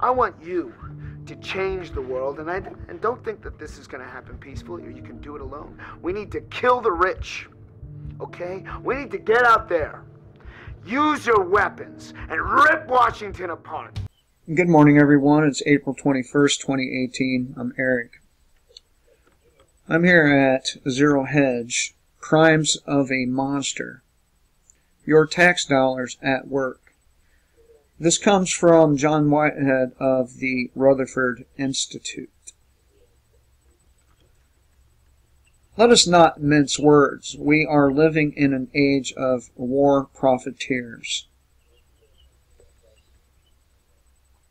I want you to change the world, and don't think that this is going to happen peacefully or you can do it alone. We need to kill the rich, okay? We need to get out there, use your weapons, and rip Washington apart. Good morning, everyone. It's April 21st, 2018. I'm Eric. I'm here at Zero Hedge, Crimes of a Monster. Your tax dollars at work. This comes from John Whitehead of the Rutherford Institute. Let us not mince words. We are living in an age of war profiteers.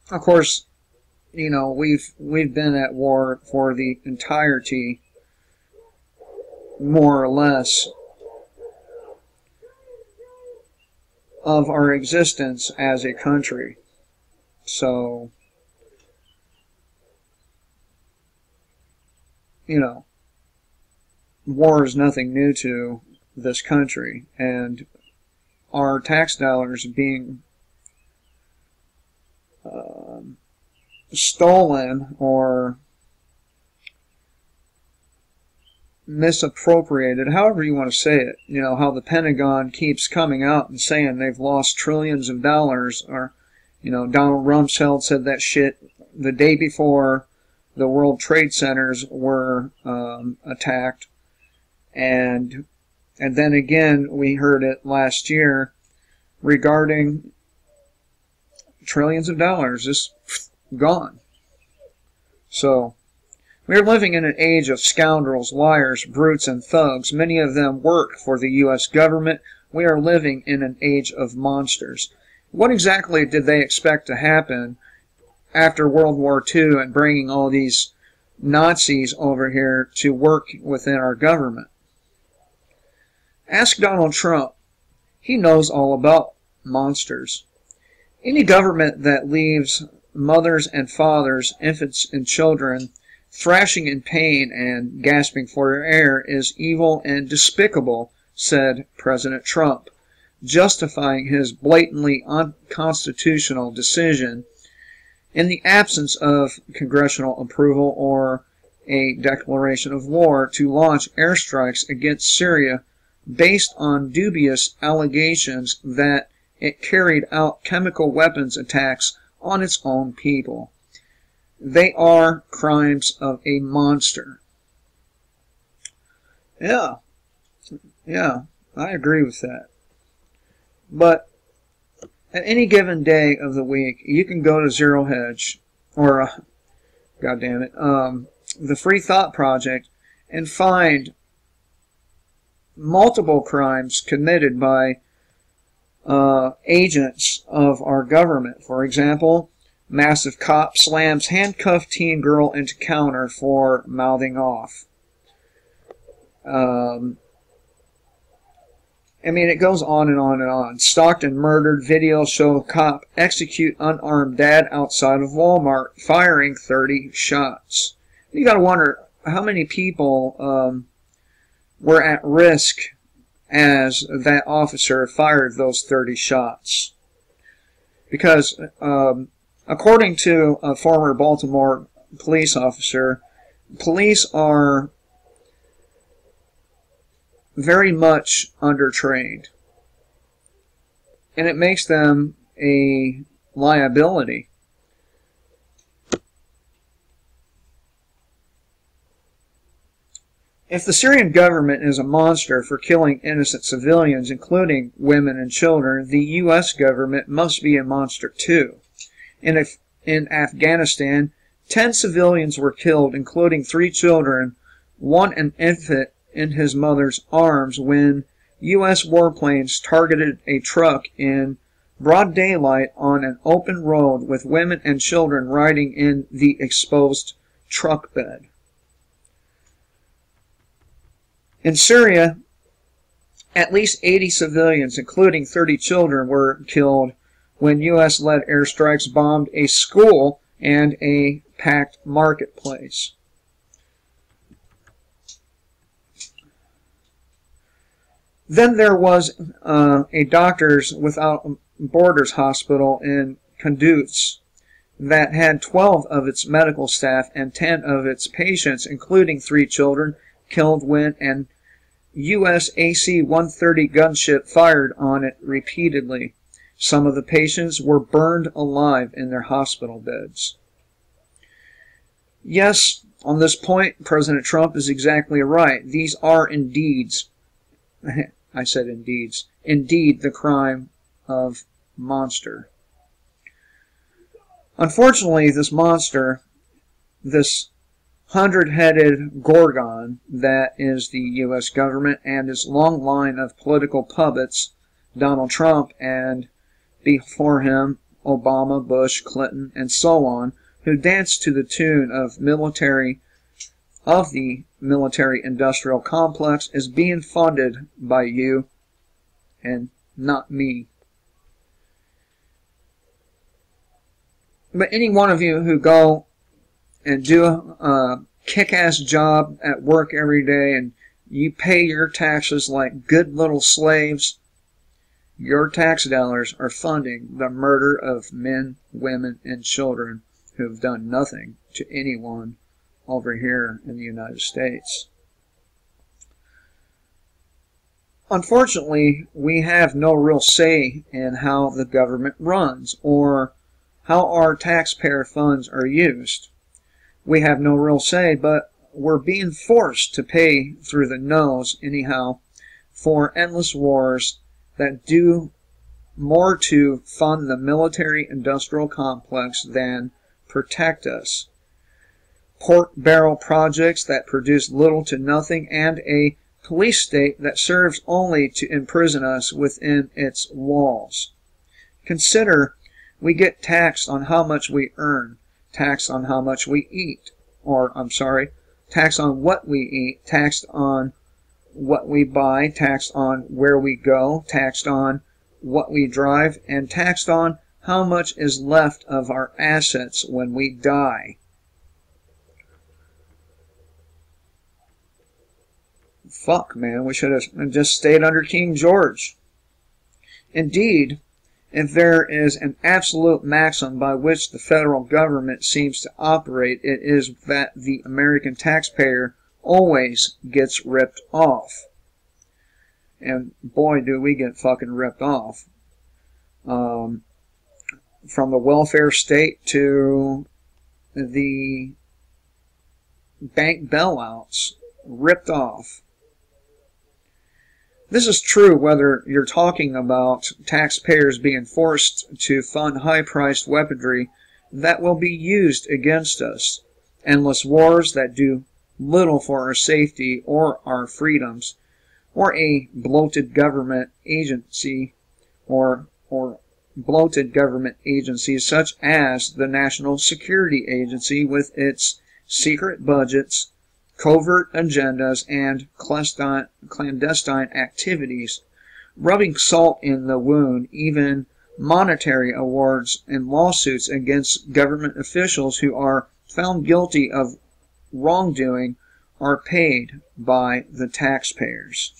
Of course, you know, we've been at war for the entirety, more or less, of our existence as a country. So, you know, war is nothing new to this country, and our tax dollars being stolen or misappropriated, however you want to say it. You know, how the Pentagon keeps coming out and saying they've lost trillions of dollars, or, you know, Donald Rumsfeld said that shit the day before the World Trade Centers were attacked, and then again we heard it last year regarding trillions of dollars just gone. So we are living in an age of scoundrels, liars, brutes, and thugs. Many of them work for the U.S. government. We are living in an age of monsters. What exactly did they expect to happen after World War II and bringing all these Nazis over here to work within our government? Ask Donald Trump. He knows all about monsters. Any government that leaves mothers and fathers, infants and children thrashing in pain and gasping for air is evil and despicable, said President Trump, justifying his blatantly unconstitutional decision in the absence of congressional approval or a declaration of war to launch airstrikes against Syria based on dubious allegations that it carried out chemical weapons attacks on its own people. They are crimes of a monster. Yeah, I agree with that. But at any given day of the week, you can go to Zero Hedge, or, the Free Thought Project, and find multiple crimes committed by agents of our government. For example, massive cop slams handcuffed teen girl into counter for mouthing off. I mean, it goes on and on and on. Stalked and murdered. Videos show cop execute unarmed dad outside of Walmart, firing 30 shots. You gotta wonder how many people were at risk as that officer fired those 30 shots. Because, according to a former Baltimore police officer, police are very much undertrained, and it makes them a liability. If the Syrian government is a monster for killing innocent civilians, including women and children, the U.S. government must be a monster too. In Afghanistan, 10 civilians were killed, including 3 children, one an infant in his mother's arms, when U.S. warplanes targeted a truck in broad daylight on an open road with women and children riding in the exposed truck bed. In Syria, at least 80 civilians, including 30 children, were killed when U.S.-led airstrikes bombed a school and a packed marketplace. Then there was a Doctors Without Borders hospital in Kunduz, that had 12 of its medical staff and 10 of its patients, including 3 children, killed when an U.S. AC-130 gunship fired on it repeatedly. Some of the patients were burned alive in their hospital beds. Yes, on this point, President Trump is exactly right. These are indeed, I said indeeds, indeed the crime of monster. Unfortunately, this monster, this 100-headed Gorgon that is the U.S. government and its long line of political puppets, Donald Trump and before him Obama, Bush, Clinton, and so on, who danced to the tune of the military-industrial complex, is being funded by you and not me. But any one of you who go and do a kick-ass job at work every day and you pay your taxes like good little slaves, your tax dollars are funding the murder of men, women, and children who have done nothing to anyone over here in the United States. Unfortunately, we have no real say in how the government runs or how our taxpayer funds are used. We have no real say, but we're being forced to pay through the nose anyhow for endless wars that do more to fund the military-industrial complex than protect us. Pork barrel projects that produce little to nothing, and a police state that serves only to imprison us within its walls. Consider we get taxed on how much we earn, taxed on how much we eat, taxed on what we eat, taxed on what we buy, taxed on where we go, taxed on what we drive, and taxed on how much is left of our assets when we die. Fuck, man, we should have just stayed under King George. Indeed, if there is an absolute maxim by which the federal government seems to operate, it is that the American taxpayer always gets ripped off. And boy, do we get fucking ripped off. From the welfare state to the bank bailouts, ripped off. This is true whether you're talking about taxpayers being forced to fund high-priced weaponry that will be used against us, endless wars that do little for our safety or our freedoms, or a bloated government agency or bloated government agencies such as the National Security Agency with its secret budgets, covert agendas, and clandestine activities, rubbing salt in the wound. Even monetary awards and lawsuits against government officials who are found guilty of wrongdoing are paid by the taxpayers.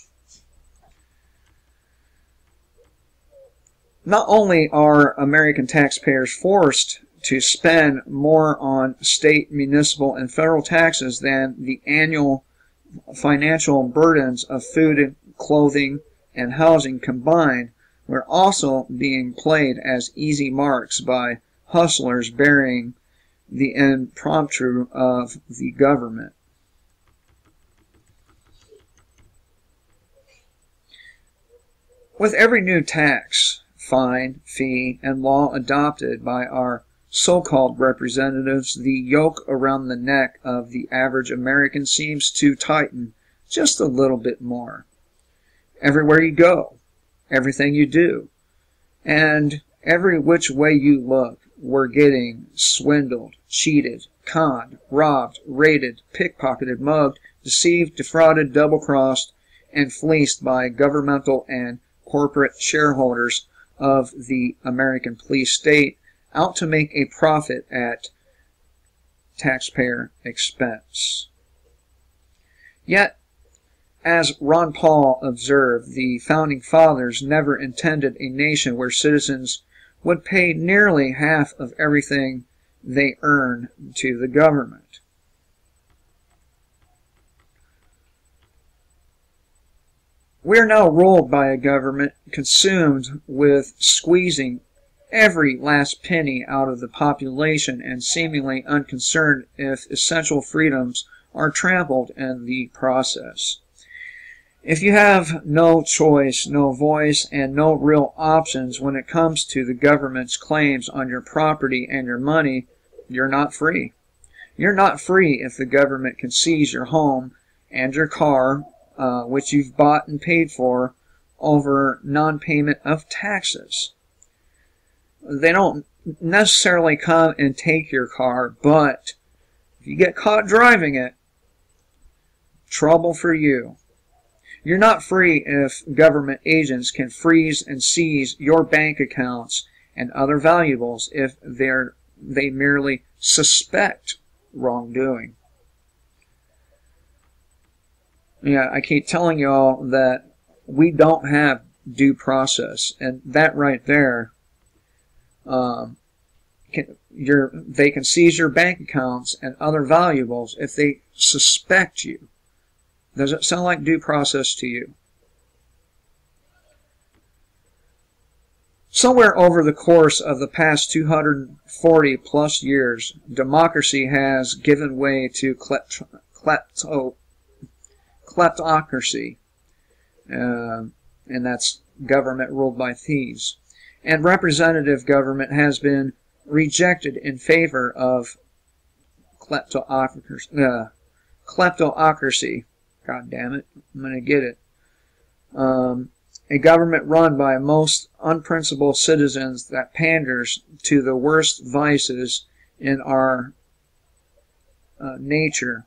Not only are American taxpayers forced to spend more on state, municipal, and federal taxes than the annual financial burdens of food and clothing and housing combined, we're also being played as easy marks by hustlers bearing the impromptu of the government. With every new tax, fine, fee, and law adopted by our so-called representatives, the yoke around the neck of the average American seems to tighten just a little bit more. Everywhere you go, everything you do, and every which way you look, we're getting swindled, cheated, conned, robbed, raided, pickpocketed, mugged, deceived, defrauded, double-crossed, and fleeced by governmental and corporate shareholders of the American police state out to make a profit at taxpayer expense. Yet, as Ron Paul observed, the Founding Fathers never intended a nation where citizens would pay nearly half of everything they earn to the government. We are now ruled by a government consumed with squeezing every last penny out of the population and seemingly unconcerned if essential freedoms are trampled in the process. If you have no choice, no voice, and no real options when it comes to the government's claims on your property and your money, you're not free. You're not free if the government can seize your home and your car, which you've bought and paid for, over non-payment of taxes. They don't necessarily come and take your car, but if you get caught driving it, trouble for you. You're not free if government agents can freeze and seize your bank accounts and other valuables if they merely suspect wrongdoing. Yeah, I keep telling y'all that we don't have due process, and that right there, they can seize your bank accounts and other valuables if they suspect you. Does it sound like due process to you? Somewhere over the course of the past 240 plus years, democracy has given way to kleptocracy, and that's government ruled by thieves. And representative government has been rejected in favor of kleptocracy. God damn it, I'm going to get it. A government run by most unprincipled citizens that panders to the worst vices in our nature: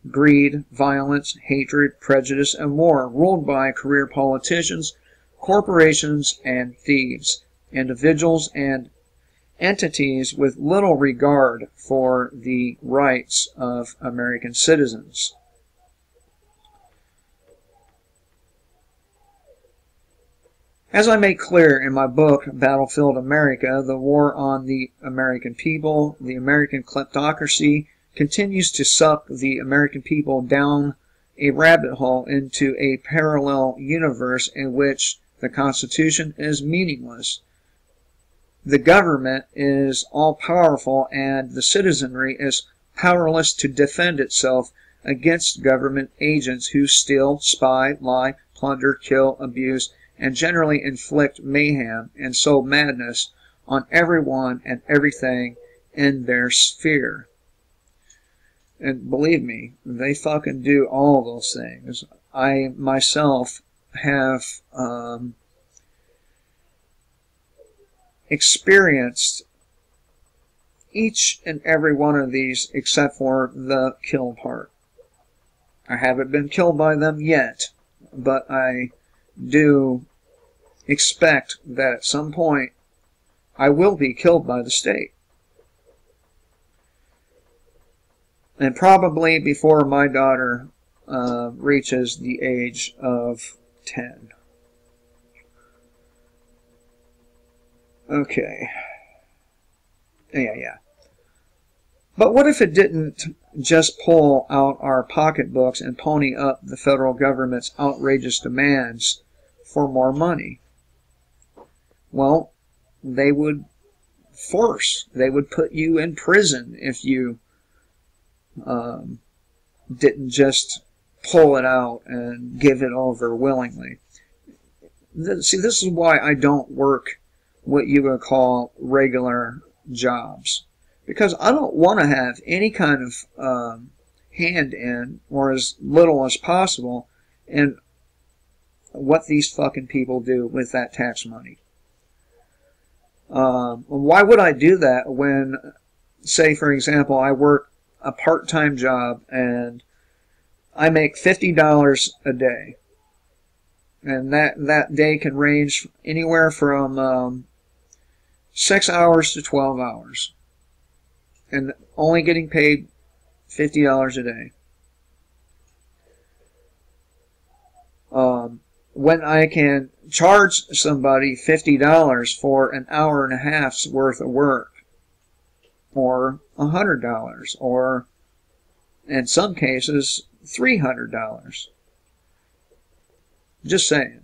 greed, violence, hatred, prejudice, and war, ruled by career politicians, corporations, and thieves, individuals and entities with little regard for the rights of American citizens. As I make clear in my book, Battlefield America, The War on the American People, the American kleptocracy continues to suck the American people down a rabbit hole into a parallel universe in which the Constitution is meaningless. The government is all-powerful and the citizenry is powerless to defend itself against government agents who steal, spy, lie, plunder, kill, abuse, and generally inflict mayhem and sow madness on everyone and everything in their sphere. And believe me, they fucking do all those things. I myself have experienced each and every one of these except for the kill part. I haven't been killed by them yet, but I do expect that at some point I will be killed by the state. And probably before my daughter reaches the age of 10. Okay. Yeah. But what if it didn't just pull out our pocketbooks and pony up the federal government's outrageous demands for more money? Well, they would put you in prison if you didn't just pull it out and give it over willingly. See, this is why I don't work what you would call regular jobs. Because I don't want to have any kind of hand in, or as little as possible, in what these fucking people do with that tax money. Why would I do that when, say for example, I work a part-time job and I make $50 a day, and that day can range anywhere from 6 hours to 12 hours, and only getting paid $50 a day. When I can charge somebody $50 for an hour and a half's worth of work, or $100, or in some cases $300. Just saying.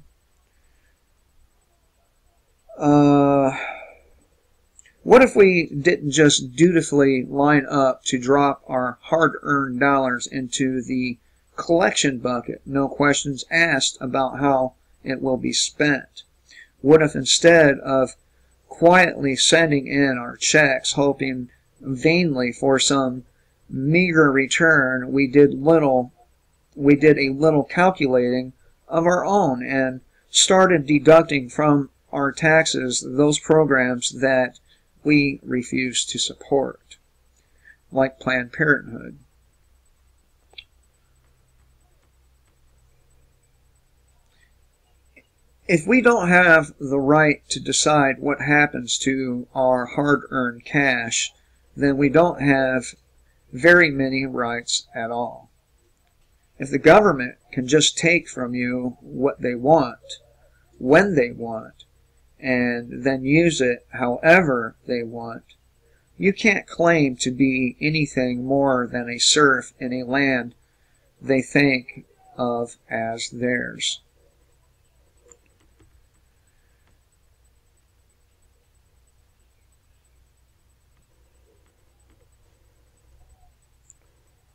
What if we didn't just dutifully line up to drop our hard-earned dollars into the collection bucket, no questions asked about how it will be spent? What if instead of quietly sending in our checks, hoping vainly for some meager return, we did a little calculating of our own and started deducting from our taxes those programs that we refuse to support, like Planned Parenthood. If we don't have the right to decide what happens to our hard-earned cash, then we don't have very many rights at all. If the government can just take from you what they want, when they want, and then use it however they want, you can't claim to be anything more than a serf in a land they think of as theirs.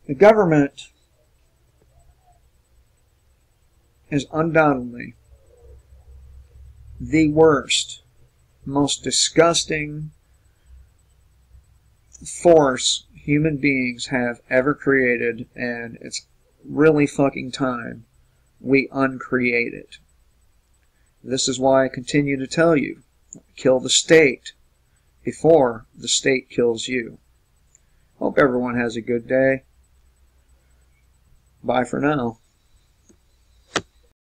The government is undoubtedly the worst, most disgusting force human beings have ever created, and it's really fucking time we uncreate it. This is why I continue to tell you, kill the state before the state kills you. Hope everyone has a good day. Bye for now.